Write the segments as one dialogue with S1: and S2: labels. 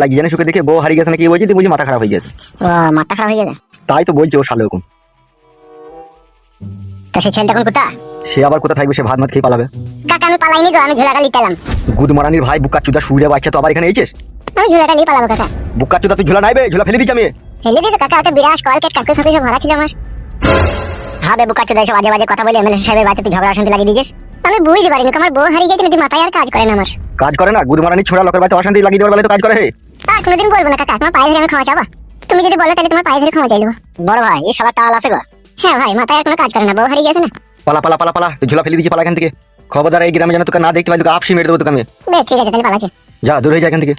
S1: লাগিয়ে জানিস ওকে দেখে বউ হারিয়ে গেছে নাকি বলছি, তুই বুঝি মাথা খারাপ হয়ে গেছে।
S2: ও মাথা খারাপ হয়ে গেছে,
S1: তাই তো বলছি ও শালো এরকম।
S2: তা সে ছেলেটা এখন কোথা?
S1: সে আবার কোথা থাকবে, সে ভাত মাত খেয়ে পালাবে।
S2: কাকা আমি পালাইনি গো, আমি ঝোলাটা লিটালাম।
S1: গুদমারানির ভাই বুকা চুদা শুয়ে বাচ্চা তো আবার এখানে এইছিস?
S2: আমি ঝোলাটা লিয়ে পালাবো কাকা।
S1: বুকা চুদা তুই ঝোলা নাইবে, ঝোলা ফেলে দিচ্ছি আমি।
S2: ফেলে দিয়েছে কাকা, ওটা বিরাট কলকেট কাকু সাথে ভরা ছিল আমার। হবে বুকা চোদা এসব আজে বাজে কথা বলে এমএলএ সাহেবের বাড়িতে তুই ঝগড়া অশান্তি লাগিয়ে দিয়েছিস। আমি বুঝতে পারিনি আমার বউ হারিয়ে গেছে নাকি, মাথায় আর কাজ করে না আমার।
S1: কাজ করে না গুদমারানি ছোড়া লোকের বাড়িতে অশান্তি লাগিয়ে দেওয়ার বেলায় তো কাজ করে।
S2: আর কোনোদিন বলবো না কাকা, তোমার পায়ে ধরে আমি ক্ষমা চাবো। তুমি যদি বলো তাহলে তোমার পায়ে ধরে ক্ষমা চাইবো। বড় ভাই এই শালা টাল আছে গো। হ্যাঁ ভাই, মাথায় আর কোনো কাজ করে না, বউ হারিয়ে গেছে না।
S1: পালা পালা পালা পালা, তুই ঝোলা ফেলে দিচ্ছি, পালা এখান থেকে। খবরদার এই গ্রামে যেন তোকে না দেখতে পাই, তোকে আপসি মেরে দেবো তোকে আমি।
S2: বেশ ঠিক আছে, তাহলে পালাচ্ছি।
S1: যা দূর হয়ে যা এখান থেকে।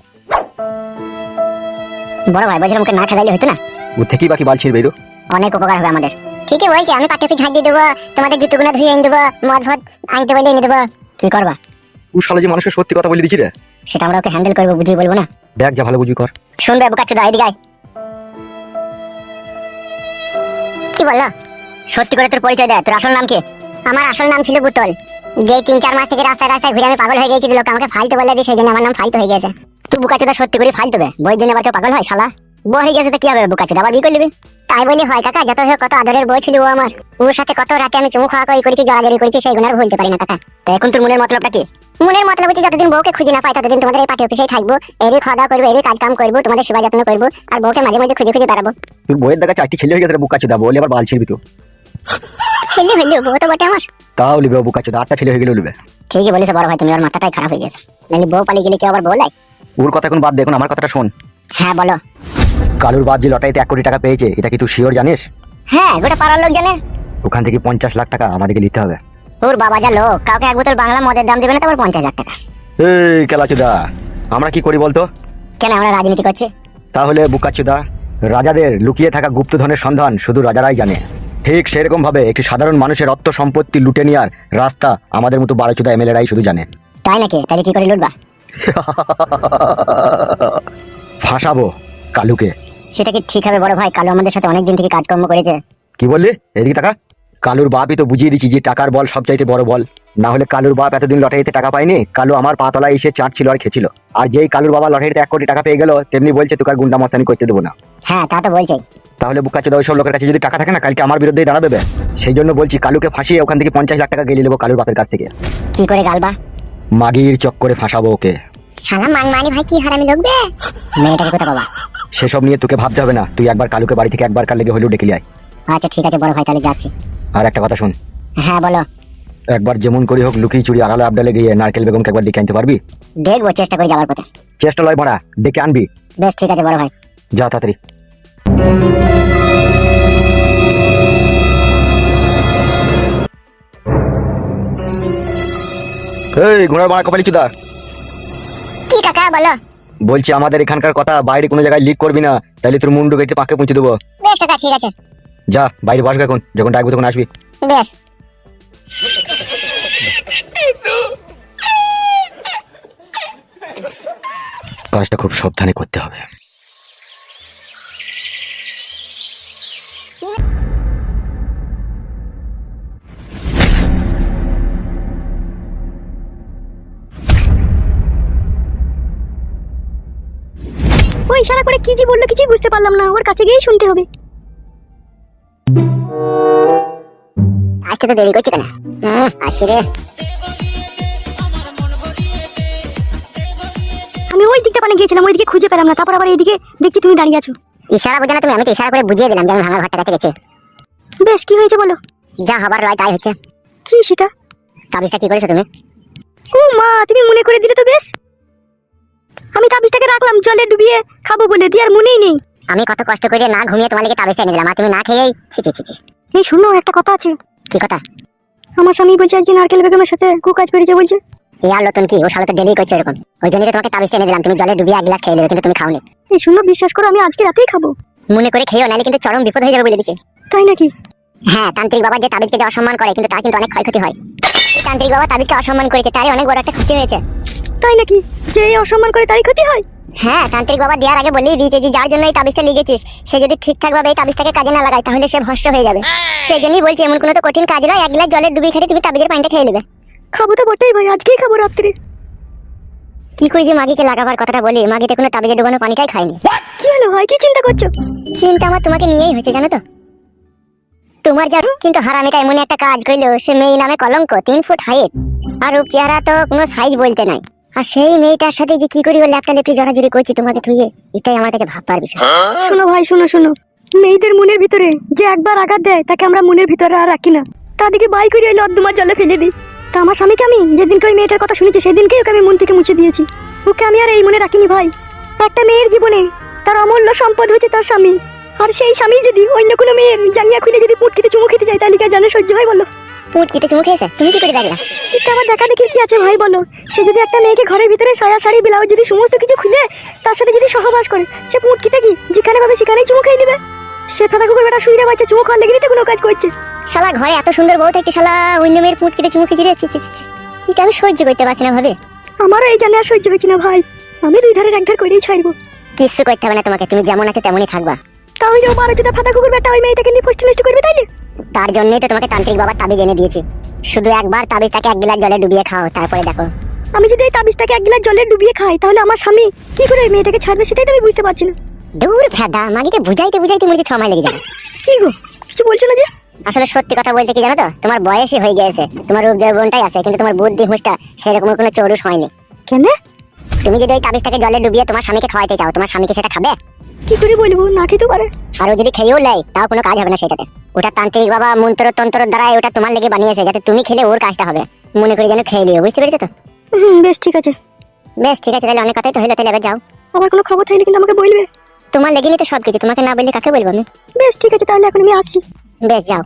S2: বড় ভাই বলছিলাম ওকে না খেলাইলে হতো না?
S1: ও থেকেই বাকি বাল ছিড়বে।
S2: অনেক উপকার হবে আমাদের। ঠিকই বলছি, আমি পাটে ঝাঁট দিয়ে দেবো, তোমাদের জুতোগুলো ধুয়ে এনে দেবো, মদ ভদ আনতে বলে এনে দেবো। কি করবা?
S1: ও শালা যে মানুষকে সত্যি কথা বলে দিচ্ছি রে।
S2: সেটা আমরা ওকে হ্যান্ডেল করবো, বুঝিয়ে বলবো না।
S1: দেখ যা ভালো বুঝবি কর।
S2: শুনবে বুকাচোদা, এদিকে আয়। কি বললো? সত্যি করে তোর পরিচয় দেয়, তোর আসল নাম কি? আমার আসল নাম ছিল বুতল। যে 3-4 মাস থেকে রাস্তায় রাস্তায় ঘুরে আমি পাগল হয়ে গেছি, লোক আমাকে ফালতু বলে দিয়ে, সেই জন্য আমার নাম ফালতু হয়ে গেছে। তুই বুকাচোদা সত্যি করে ফালতু বে, বইয়ের জন্য আবার কেউ পাগল হয় শালা? বউ হয়ে গেছে তো কি হবে বুকাচোদা, আবার বিয়ে করে নিবি? তাই বলি হয় কাকা, যত হোক কত আদরের বউ ছিল ও আমার। ওর সাথে কত রাতে আমি চুমু খাওয়া করেছি, জড়াজড়ি করেছি, সেইগুলো আর ভুলতে পারি না কাকা। তো এখন তোর মনের মতলবটা কি? মনের মতলব হচ্ছে যতদিন বউকে খুঁজে না পাই ততদিন তোমাদের এই পার্টি অফিসেই থাকবো, এরই খাওয়া দাওয়া করবো, এরই কাজ কাম করবো, তোমাদের সেবা যত্ন করবো, আর বউকে মাঝে মাঝে খুঁজে খুঁজে বেড়াবো।
S1: তুই বইয়ের দেখা 4টি ছেলে হয়ে গেছে রে বুকা চুদা, বলে আবার বাল ছিড়বি তুই।
S2: ছেলে হইলো বউ তো বটে আমার।
S1: তাও লিবে বুকা চুদা, 8টা ছেলে হয়ে গেলে লিবে।
S2: ঠিকই বলেছে বড় ভাই, তুমি ওর মাথাটাই খারাপ হয়ে গেছে। নাহলে বউ পালিয়ে গেলে কেউ আবার বউ লাই?
S1: ওর কথা এখন বাদ দে, এখন আমার কথাটা শোন।
S2: হ্যাঁ বলো।
S1: কালুর বাপ যে লটারিতে 1 কোটি টাকা পেয়েছে, এটা কি তুই শিওর জানিস?
S2: হ্যাঁ, গোটা পাড়ার লোক জানে।
S1: ওখান থেকে 50 লাখ টাকা আমাদেরকে নিতে হবে।
S2: ওর বাবা যা লোক, কাউকে এক বোতল বাংলা মদের দাম দেবে না, তারপর 50 লাখ টাকা।
S1: এই কেলাচুদা, আমরা কি করি বলতো?
S2: কেন আমরা রাজনীতি করছি?
S1: তাহলে বুকাচুদা, রাজাদের লুকিয়ে থাকা গুপ্তধনের সন্ধান শুধু রাজারাই জানে। ঠিক সেরকম ভাবে একটি সাধারণ মানুষের অর্থ সম্পত্তি লুটে নেওয়ার রাস্তা আমাদের মতো বারোচুদা এমএলএরাই শুধু জানে।
S2: তাই নাকি? তাহলে কি করে লুটবা?
S1: ফাঁসাবো কালুকে।
S2: সেটা কি ঠিক হবে বড় ভাই? কালু আমাদের সাথে অনেকদিন থেকে কাজকর্ম করেছে।
S1: কি বললি? এদিকে টাকা। কালুর বাপই তো বুঝিয়ে দিচ্ছি যে টাকার বল সবচাইতে বড় বল। না হলে কালুর বাপ এতদিন লটারিতে টাকা পায়নি, কালু আমার পাতলায় এসে চাটছিল আর খেছিল। আর যেই কালুর বাবা লটারিতে 1 কোটি টাকা পেয়ে গেল, তেমনি বলছে তোকে আর গুন্ডা মস্তানি করতে দেবো না।
S2: হ্যাঁ তা তো বলছেই।
S1: তাহলে বুকাচোদা ওইসব লোকের কাছে যদি টাকা থাকে না, কালকে আমার বিরুদ্ধেই দাঁড়াবে। সেই জন্য বলছি কালুকে ফাঁসিয়ে ওখান থেকে 50 লাখ টাকা গেলে নেবো কালুর বাপের কাছ থেকে।
S2: কি করে গালবা?
S1: মাগির চক্করে ফাঁসাবো ওকে।
S2: শালা মানমানি ভাই, কি হারামি লোক বে। মেয়েটাকে কোথা বাবা?
S1: সেসব নিয়ে তোকে ভাবতে হবে না, তুই একবার কালুকে বাড়ি থেকে একবার কাল লেগে হলেও ডেকে আয়।
S2: আচ্ছা ঠিক আছে বড় ভাই, তাহলে যাচ্ছি।
S1: আর একটা কথা শোন।
S2: হ্যাঁ বলো।
S1: একবার যেমন করি হোক লুকিয়ে চুরি আড়ালে আবডালে গিয়ে নারকেল বেগমকে একবার ডেকে আনতে পারবি?
S2: দেখবো, চেষ্টা করে যাওয়ার পথে।
S1: চেষ্টা লয় বড়া, ডেকে আনবি।
S2: বেশ ঠিক আছে বড় ভাই।
S1: যা তাড়াতাড়ি। এই ঘোড়ার বাড়া কপালি চুদা,
S2: কি কাকা বলো?
S1: বলছি আমাদের এখানকার কথা বাইরে কোনো জায়গায় লিক করবি না, তাহলে তোর মুন্ডু কেটে পাকে পৌঁছে দেবো।
S2: বেশ কাকা ঠিক আছে।
S1: যা বাইরে বসবে, এখন যখন ডাকবো তখন আসবি।
S2: বেশ।
S1: কাজটা খুব সাবধানে করতে হবে।
S3: ওই ইশারা করে কি যে বললো কিছুই বুঝতে পারলাম না, ওর কাছে গিয়েই শুনতে হবে।
S2: আজকে তো দেরি করছি কেন? আসি রে।
S3: আমি ওই দিকটা পানে গিয়েছিলাম, ওইদিকে খুঁজে পেলাম না, তারপর আবার এইদিকে দেখছি তুমি দাঁড়িয়ে আছো।
S2: ইশারা বুঝে না তুমি? আমি তো ইশারা করে বুঝিয়ে দিলাম যে আমি ভাঙা ঘরটা কাছে গেছে।
S3: বেশ, কি হয়েছে বলো?
S2: যা হবার রয় তাই হচ্ছে।
S3: কি সেটা?
S2: তাবিজটা কি করেছো তুমি?
S3: ও মা, তুমি মনে করে দিলে তো বেশ। আমি তাবিজটাকে রাখলাম জলে ডুবিয়ে খাবো বলে, দিয়ে আর মনেই নেই।
S2: আমি কত কষ্ট করে না ঘুমিয়ে তোমার লেগে তাবিজটা এনে দিলাম, আর তুমি না খেয়েই ছি ছি ছি ছি।
S3: এই শুনো, একটা কথা আছে।
S2: কি কথা?
S3: আমার স্বামী বলছে আজকে নারকেল বেগমের সাথে কাজ করেছে বলছে।
S2: ইয়ার নতুন কি? ও শালা তো ডেলি করছে এরকম। ওই জন্যই তো তোমাকে তাবিজটা এনে দিলাম, তুমি জলে ডুবিয়ে 1 গ্লাস খেয়ে নেবে, কিন্তু তুমি খাওনি।
S3: এই শুনো, বিশ্বাস করো আমি আজকে রাতেই খাবো।
S2: মনে করে খেয়েও, নাহলে কিন্তু চরম বিপদ হয়ে যাবে বলে দিচ্ছে।
S3: তাই নাকি?
S2: হ্যাঁ, তান্ত্রিক বাবা যে তাবিজকে যে অসম্মান করে, কিন্তু তার কিন্তু অনেক ক্ষয়ক্ষতি হয়। এই তান্ত্রিক বাবা তাবিজকে অসম্মান করেছে, তারই অনেক বড় একটা ক্ষতি হয়েছে।
S3: তাই নাকি? যে এই অসম্মান করে তারই ক্ষতি হয়?
S2: হ্যাঁ, তান্ত্রিক বাবা দেওয়ার আগে বলেই দিয়েছে যে যার জন্য এই তাবিজটা লিখেছিস, সে যদি ঠিকঠাক ভাবে এই তাবিজটাকে কাজে না লাগায় তাহলে সে ভস্ম হয়ে যাবে। সেই জন্যই বলছি এমন কোনো তো কঠিন কাজ নয়, 1 গ্লাস জলে ডুবিয়ে খেলে তুমি তাবিজের পানিটা খেয়ে নেবে।
S3: খাবো তো বটেই ভাই, আজকেই খাবো রাত্রে।
S2: কি করে যে মাগিকে লাগাবার কথাটা বলি, মাগিতে কোনো তাবিজে ডুবানো পানিটাই খায়নি।
S3: কি হলো ভাই, কি চিন্তা করছো?
S2: চিন্তা আমার তোমাকে নিয়েই হয়েছে জানো তো। তোমার যা কিন্তু হারামিটা এমন একটা কাজ করলো, সে মেয়ে নামে কলঙ্ক, 3 ফুট হাইট, আর রূপ চেহারা তো কোনো সাইজ বলতে নাই। আর সেই মেয়েটার সাথে যে কি করি ও ল্যাপটা লেপটি জড়াজড়ি করছি তোমাকে থুয়ে, এটাই আমার কাছে ভাববার বিষয়।
S3: শোনো ভাই, শোনো, মেয়েদের মনের ভিতরে যে একবার আঘাত দেয় তাকে আমরা মনের ভিতরে আর রাখি না, তাদেরকে বাই করে এলো তোমার জলে ফেলে দিই। তা আমার স্বামীকে আমি যেদিনকে ওই মেয়েটার কথা শুনেছি সেদিনকেই ওকে আমি মন থেকে মুছে দিয়েছি। ওকে আমি আর এই মনে রাখিনি ভাই। একটা মেয়ের জীবনে তার অমূল্য সম্পদ হচ্ছে তার স্বামী, আর সেই স্বামী যদি অন্য কোনো মেয়ের জাঙ্গিয়া খুলে যদি পুটকিতে চুমু খেতে যায়, তাহলে কি আর জানে সহ্য হয় বলো?
S2: পুট কেটে চুমু খেয়েছে, তুমি কি করে দেখলা?
S3: এটা আবার দেখা দেখি কি আছে ভাই বলো? সে যদি একটা মেয়েকে ঘরের ভিতরে সায়া শাড়ি ব্লাউজ যদি সমস্ত কিছু খুলে তার সাথে যদি সহবাস করে, সে পুটকিতে কি যেখানে পাবে সেখানেই চুমু খেয়ে নিবে। সে ফাঁকা কুকুর বেটা শুইরে বাচ্চা চুমু খাওয়ার লেগে তো কোনো কাজ করছে।
S2: শালা ঘরে এত সুন্দর বউ থাকতে শালা অন্য মেয়ের পুট কেটে চুমু খেয়ে রে, ছি ছি ছি ছি। এটা আমি সহ্য করতে পারছি না ভাবে।
S3: আমারও এই জানে আর সহ্য হচ্ছে না ভাই, আমি 2 ধারের 1 ধার করেই ছাড়বো।
S2: কিচ্ছু করতে হবে না তোমাকে, তুমি যেমন আছো তেমনই থাকবা।
S3: তাহলে যে মারা যেটা ফাঁকা কুকুর বেটা ওই মেয়েটাকে লিপস্ট লিস্ট করবে তাইলে?
S2: তার জন্যই তো তোমাকে তান্ত্রিক বাবা তাবিজ এনে দিয়েছি। শুধু একবার তাবিজটাকে 1 গ্লাস জলে ডুবিয়ে খাও, তারপরে দেখো।
S3: আমি যদি এই তাবিজটাকে 1 গ্লাস জলে ডুবিয়ে খাই তাহলে আমার স্বামী কি করে ওই মেয়েটাকে ছাড়বে সেটাই তো আমি বুঝতে পারছি না।
S2: দূর ফেদা, মাগিকে বুঝাইতে বুঝাইতে মনে হচ্ছে 6 মাস লেগে যাবে।
S3: কি গো, কিছু বলছো না যে?
S2: আসলে সত্যি কথা বলতে কি জানো তো, তোমার বয়সই হয়ে গিয়েছে, তোমার রূপ যৌবনটাই আছে, কিন্তু তোমার বুদ্ধি হুঁশটা সেরকম কোনো চৌরুষ হয়নি।
S3: কেন?
S2: তুমি যদি ওই তাবিজটাকে জলে ডুবিয়ে তোমার স্বামীকে খাওয়াইতে চাও, তোমার স্বামীকে সেটা খাবে?
S3: কি করে বলবো, না খেতে পারে।
S2: আর ও যদি খেয়েও নেয় তাও কোনো কাজ হবে না সেটাতে। ওটা তান্ত্রিক বাবা মন্ত্র তন্ত্র দ্বারা ওটা তোমার লেগে বানিয়েছে, যাতে তুমি খেলে ওর কাজটা হবে। মনে করে যেন খেয়ে লিও, বুঝতে পেরেছো তো?
S3: বেশ ঠিক আছে।
S2: বেশ ঠিক আছে, তাহলে অনেক কথাই তো হলো, তাহলে এবার যাও।
S3: আবার কোনো খবর থাকলে কিন্তু আমাকে বলবে।
S2: তোমার লেগে নিতে সবকিছু, তোমাকে না বললে কাকে বলবো আমি?
S3: বেশ ঠিক আছে, তাহলে এখন আমি আসছি।
S2: বেশ যাও।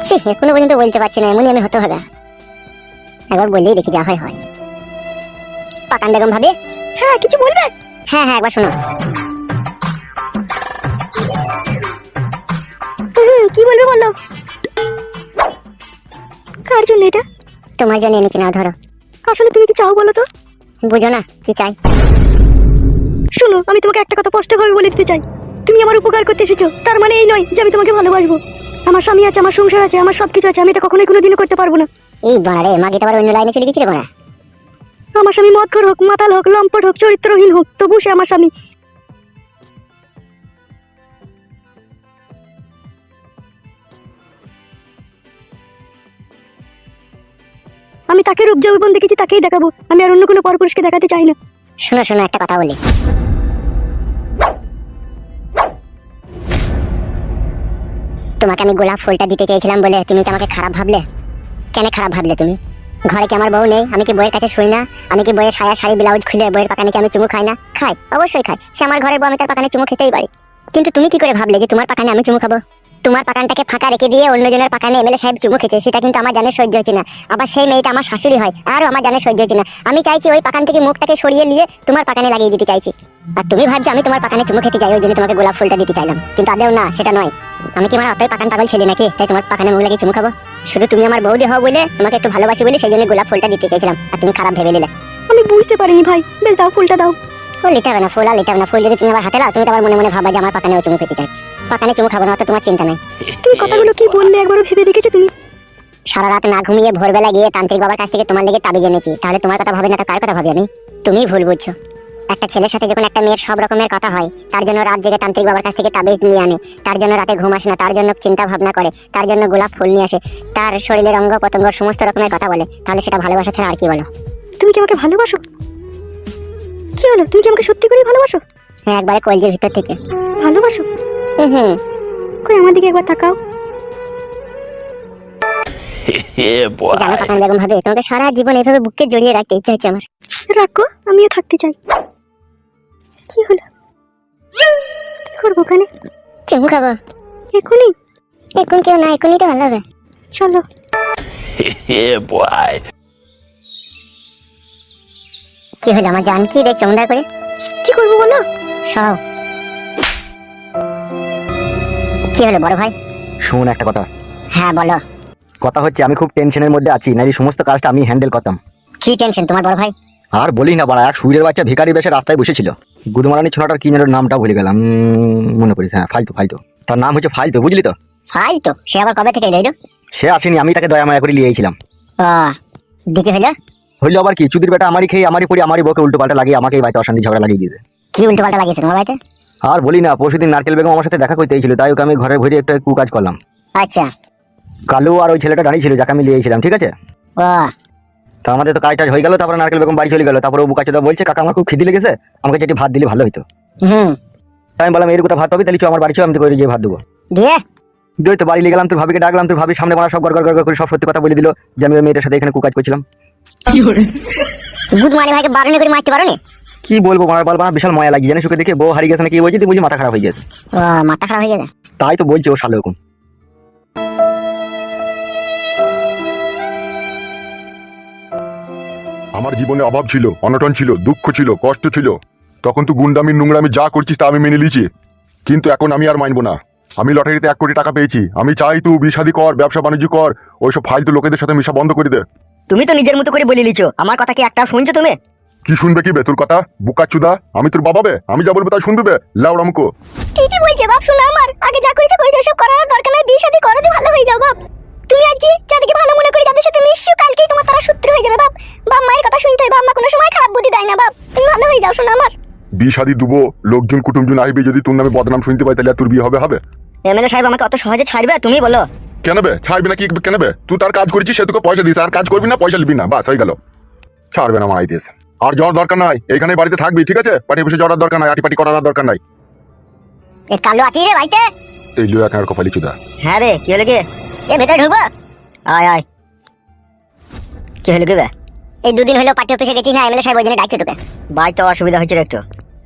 S2: ছি, এখনো পর্যন্ত বলতে পারছি না, এমনই আমি হতে হবে। একবার বললেই দেখি যা হয় হয়। পাকান বেগম ভাবি।
S3: হ্যাঁ, কিছু বলবে?
S2: হ্যাঁ হ্যাঁ, একবার শোনো।
S3: কি বলবে বলো। কার জন্য এটা?
S2: তোমার জন্য এনেছি, নাও ধরো।
S3: আসলে তুমি কি চাও বলো তো?
S2: বুঝো না কি চাই?
S3: শোনো, আমি তোমাকে একটা কথা স্পষ্টভাবে বলে দিতে চাই। তুমি আমার উপকার করতে এসেছো, তার মানে এই নয় যে আমি তোমাকে ভালোবাসবো। আমার স্বামী আছে, আমার সংসার আছে, আমার সবকিছু আছে, আমি এটা কখনোই কোনোদিনও করতে পারবো না।
S2: এই বাড়ারে মাগি তো আবার অন্য লাইনে চলে গেছিল বাড়া।
S3: আমার স্বামী মদখোর হোক, মাতাল হোক, লম্পট হোক, চরিত্রহীন হোক, তবু সে আমার স্বামী। আমি তাকে রূপ যৌবন দেখেছি, তাকেই দেখাবো। আমি আর অন্য কোনো পরপুরুষকে দেখাতে চাই না।
S2: শোনো শোনো, একটা কথা বলি। তোমাকে আমি গোলাপ ফুলটা দিতে চেয়েছিলাম বলে তুমি কি আমাকে খারাপ ভাবলে? কেন খারাপ ভাবলে তুমি? ঘরে কি আমার বউ নেই? আমি কি বইয়ের কাছে শুই না? আমি কি বইয়ের সায়া শাড়ি ব্লাউজ খুলে বইয়ের পাকানে কি আমি চুমু খাই না? খাই, অবশ্যই খাই। সে আমার ঘরের বউ, আমি তার পাকানে চুমু খেতেই পারি। কিন্তু তুমি কি করে ভাবলে যে তোমার পাকানে আমি চুমু খাবো? তোমার পাকানটাকে ফাঁকা রেখে দিয়ে অন্যজনের পাকানে এমএলএ সাহেব চুমু খেছে, সেটা কিন্তু আমার জানে সহ্য হচ্ছে না। আবার সেই মেয়েটা আমার শাশুড়ি হয়, আরও আমার জানে সহ্য হচ্ছে না। আমি চাইছি ওই পাকান থেকে মুখটাকে সরিয়ে নিয়ে তোমার পাকানে লাগিয়ে দিতে চাইছি। আর তুমি ভাবছো আমি তোমার পাকানে চুমু খেতে চাই, ওই জন্য তোমাকে গোলাপ ফুলটা দিতে চাইলাম। কিন্তু আদেও না, সেটা নয়। আমি কি আমার অতই পাকান পাগল ছেলে নাকি তাই তোমার পাকানে মুখ লাগিয়ে চুমু খাবো? শুধু তুমি আমার বৌদি হও বলে, তোমাকে একটু ভালোবাসি বলে সেই জন্য গোলাপ ফুলটা দিতে চাইছিলাম, আর তুমি খারাপ ভেবে নিলে।
S3: আমি বুঝতে পারিনি ভাই, বেশ দাও, ফুলটা দাও।
S2: ও লিতে হবে না, ফুল আর লিতে হবে না। ফুল যদি তুমি আবার হাতে লাও, তুমি তো আবার মনে মনে ভাববা যে আমার পাকানেও চুমু খেতে চাই। পাকানে চুমু খাবো না, অত তোমার চিন্তা নাই।
S3: তুমি কথাগুলো কি বললে একবারও ভেবে দেখেছো তুমি?
S2: সারা রাত না ঘুমিয়ে ভোরবেলা গিয়ে তান্ত্রিক বাবার কাছ থেকে তোমার লেগে তাবিজ এনেছি, তাহলে তোমার কথা ভাবি না তো কার কথা ভাবি আমি? তুমি ভুল বুঝছো। একটা ছেলের সাথে যখন একটা মেয়ের সব রকমের কথা হয়, তার জন্য রাত জেগে তান্ত্রিক বাবার কাছ থেকে তাবিজ নিয়ে আনে, তার জন্য রাতে ঘুম আসে না, তার জন্য চিন্তা ভাবনা করে, তার জন্য গোলাপ ফুল নিয়ে আসে, তার শরীরের অঙ্গ প্রত্যঙ্গ সমস্ত রকমের কথা বলে, তাহলে সেটা ভালোবাসা ছাড়া আর কি বলো?
S3: তুমি কি আমাকে ভালোবাসো? কি হলো, তুমি কি আমাকে সত্যি করেই ভালোবাসো?
S2: হ্যাঁ, একবারে কলজির ভিতর থেকে
S3: ভালোবাসো?
S2: হুম।
S3: কই আমার দিকে একবার তাকাও।
S2: জানো পাকান বেগম ভাবে, তোমাকে সারা জীবন এভাবে বুকে জড়িয়ে রাখতে ইচ্ছে হচ্ছে আমার।
S3: রাখো, আমিও থাকতে চাই। কি হলো, কি করবো ওখানে?
S2: চুমু খাবো
S3: এখনই?
S2: এখন কেউ না, এখনই তো ভালো হবে।
S3: চলো।
S2: কি হলো আমার জান, কি দেখছো মন্দার করে?
S3: কি করবো বলো?
S2: সব কি হলো বড় ভাই?
S1: শোন একটা কথা।
S2: হ্যাঁ বলো।
S1: কথা হচ্ছে আমি খুব টেনশনের মধ্যে আছি, না এই সমস্ত কাজটা আমি হ্যান্ডেল করতাম।
S2: কি টেনশন তোমার বড় ভাই?
S1: আর বলি না বাড়া, এক সুইরের বাচ্চা ভিখারি বেশে রাস্তায় বসেছিল। গুদমারানি ছোনাটার কি যেন নামটা ভুলে গেলাম, মনে করিস। হ্যাঁ, ফালতু ফালতু, তার নাম হচ্ছে ফালতু, বুঝলি তো?
S2: ফালতু? সে আবার কবে থেকে এলো?
S1: সে আসেনি, আমি তাকে দয়া মায়া করে নিয়ে এসেছিলাম।
S2: ও, দিকে হলো?
S1: হইলো আবার কি, চুদির বেটা আমারই খেয়ে আমারই পড়ি আমারই বকে উল্টো পাল্টা লাগিয়ে আমাকে এই বাড়িতে অশান্তি ঝগড়া লাগিয়ে দিয়েছে।
S2: কি উল্টো পাল্টা লাগিয়েছে তোমার বাড়িতে?
S1: আর বলি না, পরশুদিন নারকেল বেগম আমার সাথে দেখা করতে এসেছিল, তাই ওকে আমি ঘরে ভরে একটা কাজ করলাম।
S2: আচ্ছা।
S1: কালু আর ওই ছেলেটা দাঁড়িয়ে ছিল যাকে আমি নিয়ে এসেছিলাম, ঠিক আছে?
S2: ও
S1: তো আমাদের তো কাজ টাজ হয়ে গেল, তারপরে নারকেল বেগম বাড়ি চলে গেল। তারপরে ও বুকাচোদা বলছে কাকা আমার খুব খিদে লেগেছে, আমাকে যেটি ভাত দিলে ভালো হতো।
S2: হুম।
S1: তাই আমি বললাম এর কথা ভাত হবে, তাহলে চো আমার বাড়ি চো, আমি তো করে গিয়ে ভাত দেবো।
S2: দিয়ে
S1: দিয়ে তো বাড়ি নিয়ে গেলাম, তোর ভাবিকে ডাকলাম, তোর ভাবির সামনে মারা সব গড় গড় করে সব সত্যি কথা বলে দিল যে আমি ওই মেয়েটার সাথে এখানে কাজ করছিলাম।
S2: গুড মানে ভাইকে বারণে করে মারতে পারোনি?
S1: কি বলবো মার বলবা, বিশাল ময়া লাগিয়ে জানিস, ওকে দেখে বউ হারিয়ে গেছে না কি বলছি, তুই বুঝি মাথা খারাপ হয়ে গেছে।
S2: ও মাথা খারাপ হয়ে গেছে।
S1: তাই তো বলছি ও শালো এরকম।
S4: আমার জীবনে অভাব ছিল, অনটন ছিল, দুঃখ ছিল, কষ্ট ছিল, তখন তুই গুন্ডামি নোংরামি যা করছিস তা আমি মেনে নিয়েছি। কিন্তু এখন আমি আর মানবো না। আমি লটারিতে 1 কোটি টাকা পেয়েছি, আমি চাই তুই বিয়ে-শাদী কর, ব্যবসা বাণিজ্য কর, ওইসব ফালতু লোকেদের সাথে মিশা বন্ধ করে দে।
S3: তুমি তো নিজের মতো করে বলে লিছো, আমার কথা কি একটা শুনছো তুমি?
S4: কি শুনবে কি বে তোর কথা, বুকাচুদা? আমি তোর বাবা বে, আমি যা বলবো তাই শুনবি বে, লাউড়া মুখো।
S2: ঠিকই বলছে বাপ, শোনো আমার আগে যা করেছো করেছো, সব করার দরকার নাই, বিয়ে শাদী করো তো ভালো হয়ে যাও বাপ। তুমি আজকে যাদেরকে ভালো মনে করে যাদের সাথে মিশছো, কালকেই তোমার তারা সূত্র হয়ে যাবে বাপ। বাপ মায়ের কথা শুনতে হয়, বাপ মা কোনো সময় খারাপ বুদ্ধি দেয় না বাপ। তুমি ভালো হয়ে যাও শোনো আমার।
S4: বিয়ে-শাদী দুবো, লোকজন কুটুমজন আসবে, যদি তোর নামে বদনাম শুনতে পাই তাহলে আর তোর বিয়ে হবে? হবে
S3: এমএলএ সাহেব আমাকে অত সহজে ছাড়বে তুমি বলো?
S4: কেন বে? ছাড়বি না কি কেন বে? তুই তার কাজ করেছিস, সে তোকে পয়সা দিস, আর কাজ করবি না, পয়সা নিবি না, বাস হয়ে গেল। ছাড়বে না মারাই দিয়েছে। আর যাওয়ার দরকার নাই, এইখানে বাড়িতে থাকবি, ঠিক আছে? পাটি বসে যাওয়ার দরকার নাই, আটিপাটি করার দরকার নাই।
S2: এ কালো আছি রে বাড়িতে।
S4: এই লুয়া কার কপালি চুদা।
S3: হ্যাঁ রে, কি হলো কি?
S2: এ ভেতরে ঢুকবো?
S3: আয় আয়। কি হলো কি বে?
S2: এই দুদিন হলো পার্টি অফিসে গেছি না, এমএলএ সাহেব ওই জন্য ডাকছে তোকে।
S3: বাড়িতে অসুবিধা হচ্ছে রে একটু।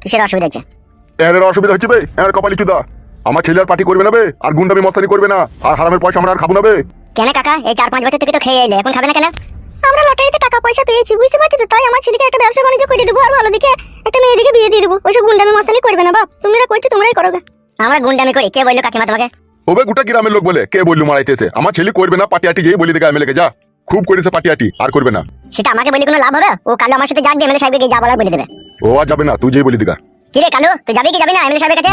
S2: কিসের অসুবিধা হচ্ছে?
S4: এর অসুবিধা হচ্ছে বে, এর কপালি চুদা। আমার ছেলে আর পার্টি করবে না বে, আর গুন্ডামি মস্তানি করবে না, আর হারামের পয়সা আমরা আর খাবো না বে।
S2: কেন কাকা, এই 4-5 বছর থেকে তো খেয়ে এলে, এখন খাবে না কেন? আমরা লটারিতে টাকা পয়সা পেয়েছি, বুঝতে পারছো তো, তাই আমার ছেলেকে একটা ব্যবসা বাণিজ্য করে দেবো, আর ভালো দিকে একটা মেয়ে দিকে বিয়ে দিয়ে দেবো। ওইসব গুন্ডামি মস্তানি করবে না বাপ, তোমরা করছো তোমরাই করো। আমরা গুন্ডামি করি? কে বললো কাকিমা তোমাকে?
S4: ওবে গোটা গ্রামের লোক বলে, কে বললো মারাইতেছে? আমার ছেলে করবে না, পার্টি আটি যেই বলি দিকে এমএলএ কে যা, খুব করেছে পার্টি আটি, আর করবে না।
S2: সেটা আমাকে বলি কোনো লাভ হবে? ও কালো আমার সাথে যাক দিয়ে এমএলএ সাহেবকে যা বলার বলে দেবে।
S4: ও আর যাবে না, তুই যেই বলি দিকা।
S2: কি রে কালো, তুই যাবি কি যাবি না এমএলএ সাহেবের কাছে?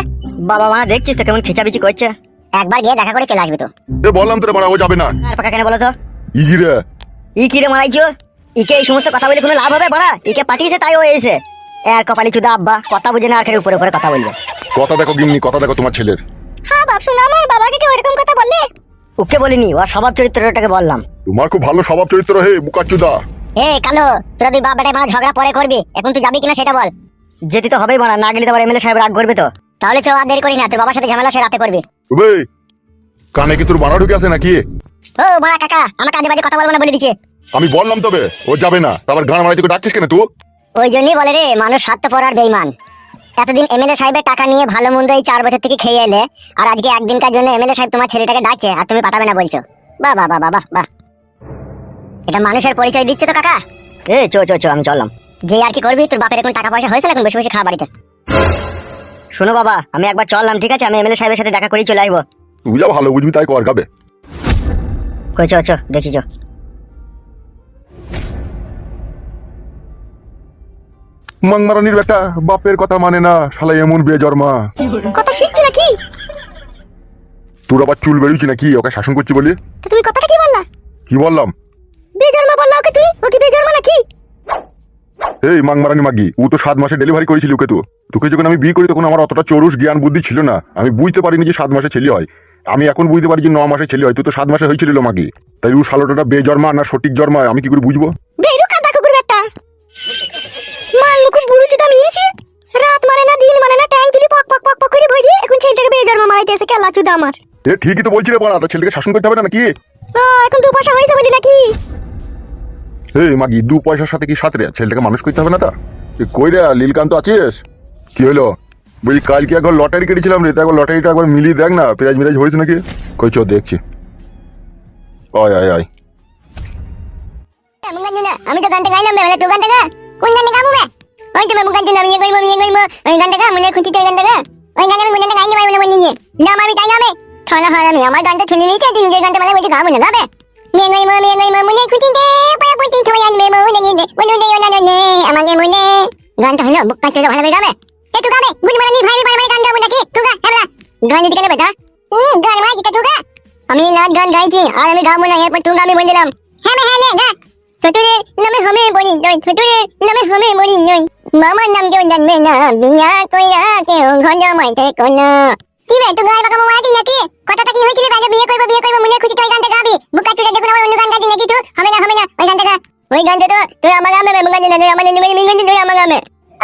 S3: বাবা মা দেখছিস তো কেমন খেচাবিচি করছে।
S2: একবার গিয়ে দেখা করে চলে আসবি তো।
S4: এ বললাম তোরে মারা, ও যাবে না।
S3: আর পাকা কেন বলো তো?
S4: ইগিরে
S3: ই কি রে মারাইছো? ইকে এই সমস্ত কথা বলে কোনো লাভ হবে বড়া? ইকে পাঠিয়েছে তাই ও এসে। এর কপালি চুদা আব্বা, কথা বুঝে না, আর খেলে উপরে উপরে কথা বলবে।
S4: কথা দেখো গিন্নি, কথা দেখো তোমার ছেলের।
S2: হ্যাঁ বাপ, শোনো আমার বাবাকে কেউ এরকম কথা বললে?
S3: ওকে বলিনি, ও স্বভাব চরিত্রটাকে বললাম।
S4: তোমার খুব ভালো স্বভাব চরিত্র হে বুকাচুদা।
S2: এ কালো, তোরা দুই বাপ বেটায় মারা ঝগড়া পরে করবি, এখন তুই যাবি কিনা সেটা বল।
S3: যেতে তো হবেই বড়া, না গেলে তো আবার এমএলএ সাহেব রাগ করবে তো।
S2: তাহলে চো, আর দেরি করি না, তোর বাবার সাথে ঝামেলা সে রাতে করবি।
S4: ওবে কানে কি তোর বাড়া ঢুকে আছে নাকি?
S2: ও বড়া কাকা, আমাকে আজে বাজে কথা বলবো না বলে দিচ্ছে।
S4: আমি বললাম তবে ও যাবে না, তারপর গান মারাই তোকে ডাকছিস কেন তুই?
S2: ওই জন্যই বলে রে, মানুষ স্বার্থপর আর বেঈমান। এতদিন এমএলএ সাহেবের টাকা নিয়ে ভালো মন্দ এই 4 বছর থেকে খেয়ে এলে, আর আজকে একদিনকার জন্য এমএলএ সাহেব তোমার ছেলেটাকে ডাকছে আর তুমি পাঠাবে না বলছো। বাহ বাহ বাহ বাহ বাহ, এটা মানুষের পরিচয় দিচ্ছ তো কাকা।
S3: এ চো চো চো, আমি চললাম।
S2: যে আর কি করবি, তোর বাপের এখন টাকা পয়সা হয়েছে না, এখন বসে বসে খাওয়া বাড়িতে।
S3: শোনো বাবা, আমি একবার চললাম, ঠিক আছে? আমি এমএলএ সাহেবের সাথে দেখা করেই চলে আসবো।
S4: তুই যা ভালো বুঝবি তাই কর গাবে।
S3: কই চো চো, দেখি চো।
S4: মাংমারানির বেটা বাপের কথা মানে না, শালা এমন বেজন্মা।
S2: কথা শিখছো নাকি?
S4: তোর আবার চুল বেরিয়েছি নাকি ওকে শাসন করছি বলি?
S2: তো তুমি কথাটা কি বললা?
S4: কি বললাম?
S2: বেজন্মা বললা ওকে তুমি? ও কি বেজন্মা নাকি?
S4: এই মাংমারানি মাগি, ও তো 7 মাসে ডেলিভারি করেছিল ওকে। তো তোকে যখন আমি বিয়ে করি তখন আমার অতটা চরুষ জ্ঞান বুদ্ধি ছিল না, আমি বুঝতে পারিনি যে 7 মাসে ছেলে হয়। আমি এখন বুঝতে পারি যে 9 মাসে ছেলে হয়, তুই তো 7 মাসে হয়েছিল মাগি। তাই ও শালোটা বেজন্মা না সঠিক জন্মা আমি কি করে বুঝবো?
S2: বেরু কাদা কুকুর বেটা, মাল মুখ বুড়ো চুদা মিনছি, রাত মানে না দিন মানে না, ট্যাঙ্ক দিলি পক পক পক পক করে ভরি, এখন ছেলেটাকে বেজন্মা মারাইতেছে কেলা চুদা আমার।
S4: এ ঠিকই তো বলছি রে বাড়া, তো ছেলেকে শাসন করতে হবে না নাকি?
S2: ও এখন 2 পয়সা হইছে বলি নাকি?
S4: এই মাগি 2 পয়সার সাথে কি সাথে রে, ছেলেটাকে মানুষ করতে হবে না? তা কই রে লীলকান্ত আছিস? কি হলো বলি, কালকে একবার লটারি কেটেছিলাম রে, তো একবার লটারিটা একবার মিলিয়ে দেখ না, পেঁয়াজ মিরাজ হয়েছে নাকি? কই চো দেখছি। আয় আয় আয়।
S2: আমি তো গানটা গাইলাম বে, তুই গানটা গা। কোন গানটা গাবো বে? ওই তো মেমু গানটা আমি গাইবো ওই গানটা গা, মনে খুঁটিতে গানটা গা। ওই গানটা আমি মনে গাইনি ভাই মনে নিয়ে না, আমি তাই না বে থানা হারামি, আমার গানটা শুনে নিতে তুই নিজের গানটা বলে ওইটা গাবো না গাবে। মেয়ে গাইমো মনে খুঁটিতে পায়া পুটি থই আনবে মনে গিয়ে মনে দেও না নে আমাকে মনে। গানটা হলো বুকটা চলে ভালো গাবে। এ তুই গাবে গুনি মানে নি ভাই ভাই মানে গান গাবো নাকি? তুই গা হেবলা গান দিতে কেন বেটা? গান মাই দিতে তুই গা। আমি লাট গান গাইছি আর আমি গাবো না, এরপর তুই গাবি বলে দিলাম। হ্যাঁ হ্যাঁ নে গা। তো ছোটুরের নামে হবে বলি নয়, ছোটুরের নামে হবে বলি নয়। মামার নাম কেউ জানবে না, বিয়া কইরা কেউ ঘর জামাই থেকো না। কি রে তুই গায়ে বাঁকা মারাতি নাকি? কথাটা কি হয়েছিল? আগে বিয়ে করবো মনের খুশিতে ওই গানটা গাবি। বুকা চুলে দেখুন আমার অন্য গান গাইছি নাকি? তুই হবে না ওই গানটা গা। ওই গানটা তো তুই আমার গামে মেমুকা দিনা, তুই আমার মেমুকা তুই আমার গামে।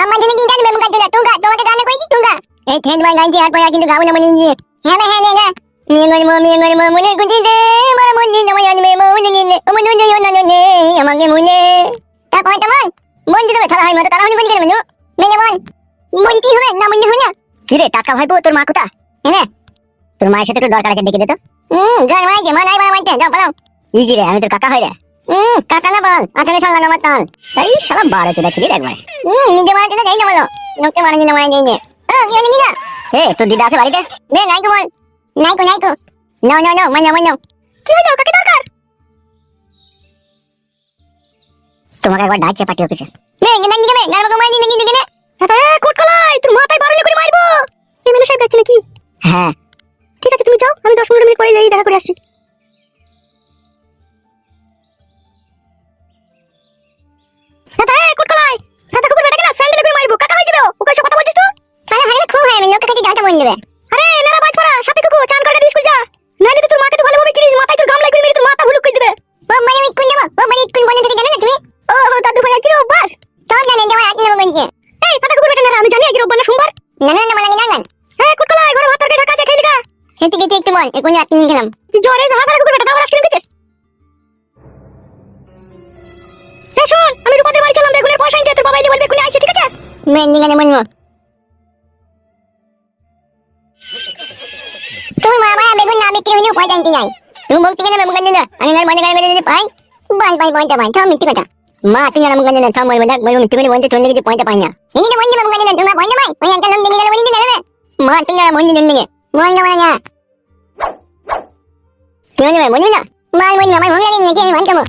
S2: আমার জন্য কি গান মেমুকা দিনা? তুই গা, তোমাকে গানে কইছি তুই গা। এই ঠেট ভাই গাইছি আর পরে কিন্তু গাবো না মনে নিয়ে। হ্যাঁ নে গা। মিয়ে গরি মনের খুশিতে বড় মন দিন আমায় আনবে মন গিলে ও মন দিও না নে আমাকে মুলে। তারপর তেমন মন দিতে থালা হয় মতো তারা হনি বলি কেন মেনু মেনে মন কি হবে না মন হয় না। কি রে টাকা ভাইবো তোর মা কোথা? হ্যাঁ তোর মায়ের সাথে একটু দরকার আছে, ডেকে দে তো। গান মাইকে মা নাই মাইতে যাও পালাও। ই কি রে আমি তোর কাকা হই রে। কাকা না বল আঠানে সঙ্গে আমার তান। এই শালা 12 চোদা ছিলি রে একবার। নিজে মারা চোদা দেই না বলো, লোককে মারা নিয়ে মারা দেই না। কি হলো নিনা? তোর দিদা আছে বাড়িতে? নে নাই তো বল। নাই কো নাও মাই নাও। কি হলো কাকে দরকার? তোমাকে একবার ডাকছে পার্টি অফিসে। নে গেনা কি রে গান মাই দিন কি নে? কোট কলাই তোর মাথায় বারণ করে মারবো। এমএলএ সাহেব ডাকছে নাকি? হ্যাঁ ঠিক আছে তুমি যাও, আমি 10-15 মিনিট পরে যাই দেখা করে আসছি। দাদা কোট কলাই দাদা কুকুর বেটাকে না স্যান্ডেল করে মারবো, কাকা হয়ে যাবে ও। ওকে কথা বলছিস তো? খানা হারে খুব হয় আমি লোককে কাছে জানতে মন নেবে। আরে মেরা বাজ পড়া সাপে কুকুর চান করে স্কুল যা, নাইলে তো তোর মাকে তো ভালোভাবে চিনিস, মাথায় তোর গামলা করে মেরে তোর মাথা ভুলুক করে দেবে। ও মানে আমি কোন যাবো? ও মানে কোন বন্ধ থেকে জানো না তুমি? ও দাদু ভাই কি রোববার তোর জানেন যাওয়ার আজ নেব গঞ্জে। এই পাতা কুকুর বেটা না আমি জানি আজ রোববার না সোমবার। না মানে না কুট কলাই ঘরে ভাত তরকারি ঢাকা আছে খেলি গা। হেঁটে একটু বল এখন রাত কিনে গেলাম। তুই জ্বরে যা পাতা কুকুর বেটা দাও আজকে নিতেছিস। শোন আমি রূপাদের বাড়ি চললাম, বেগুনের পয়সা নিতে তোর বাবা এলে বলবে কোনে আইছে ঠিক আছে? মেন্দি গানে বলবো। তুই মামা বেগুন না বিক্রি হলেও পয়সা আনতে নাই। তুই বলতে কেন বেগুন গানে না আমি গান গানে যদি পাই বাই পয়সা পাই থাম মিথ্যে কথা। মা তুই না বেগুন গানে না থাম বলবো দেখ বলবো মিথ্যে করে বলতে চলে গেছে পয়সা পাই না। ইনি না বলবো বেগুন গানে না তুমি পয়সা পাই ওই একটা লোক দিনে গেলে বলি দিনে নেবে। মা তুই না মন দিনে নেবে মন না তুই বলবি না মাল বলি না আমার মন লাগে নাকি আমি মান কেমন